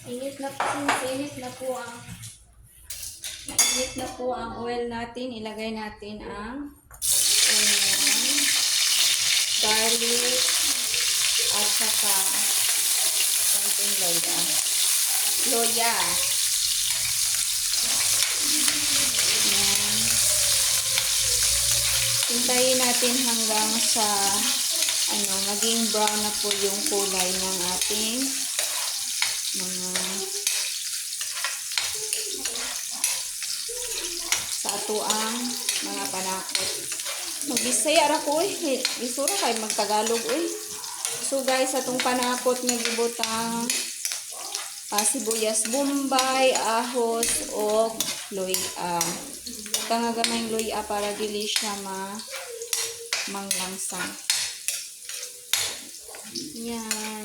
Init na po, init na po ang init na po ang oil natin. Ilagay natin ang onion, garlic, at saka konting loya. Loya. Yan. Hintayin natin hanggang sa maging brown na po yung kulay ng ating mga sa atuang mga panakot. Magbisaya ra ko isura kay magtagalog So guys, atong panakot nga gibutang sibuyas bombay, ahos o luya. Tangagamay luya para dili siya manglangsa. Yan.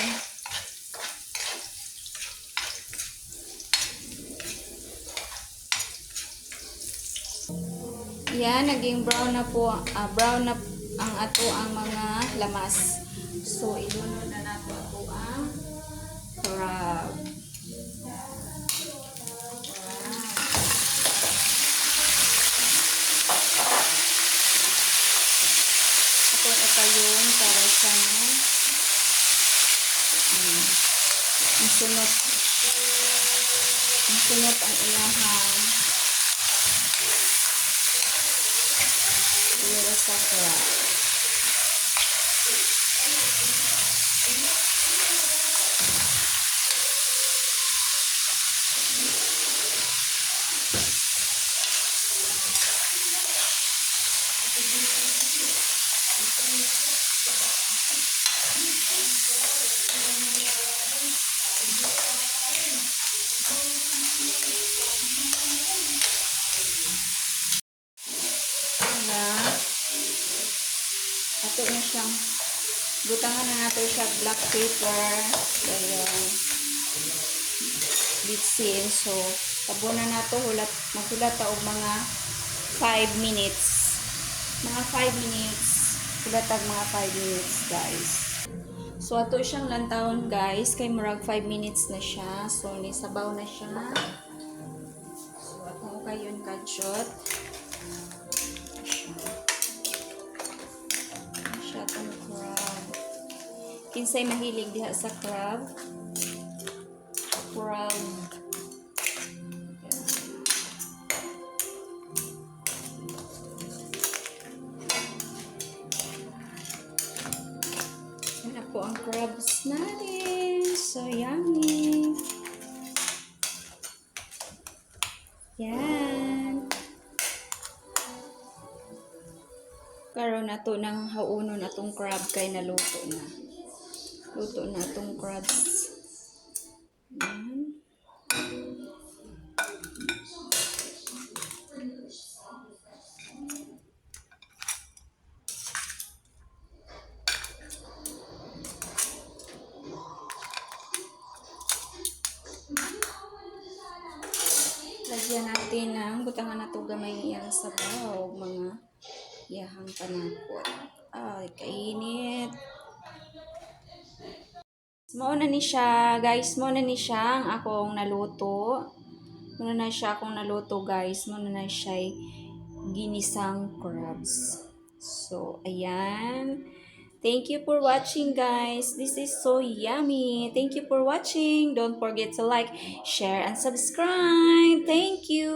Yan, naging brown na po, brown na ang ato ang mga lamas. So, ilunod na nato ato ang crab. Ito yun para sa ang sunod ang ilahang para sa crab. Ato na siyang butangan na nato siya black pepper kaya bitsin. So tabunan nato maghulat ta og mga 5 minutes. Mga 5 minutes. Hulatag mga 5 minutes, guys. So ato siyang lantawon, guys, kay murag 5 minutes na siya. So ni sabaw na siya. So ato kayon kadjot. Siya tong crab. Kinsay mahilig diha sa crab? Crab. Yan po ang crabs natin. So yummy. Yan. Karon nato nang haunon atong crab kay naluto na. Luto na atong crabs. Yan. Lagyan natin ng butangan na to gamay iyang sabaw, mga yahang panakot. Ay, kainit. Mauna ni siya, guys. Mauna ni siya ang akong naluto. Mauna na siya akong naluto, guys. Mauna na siya ginisang crabs. So, ayan. Thank you for watching, guys. This is so yummy. Thank you for watching. Don't forget to like, share, and subscribe. Thank you.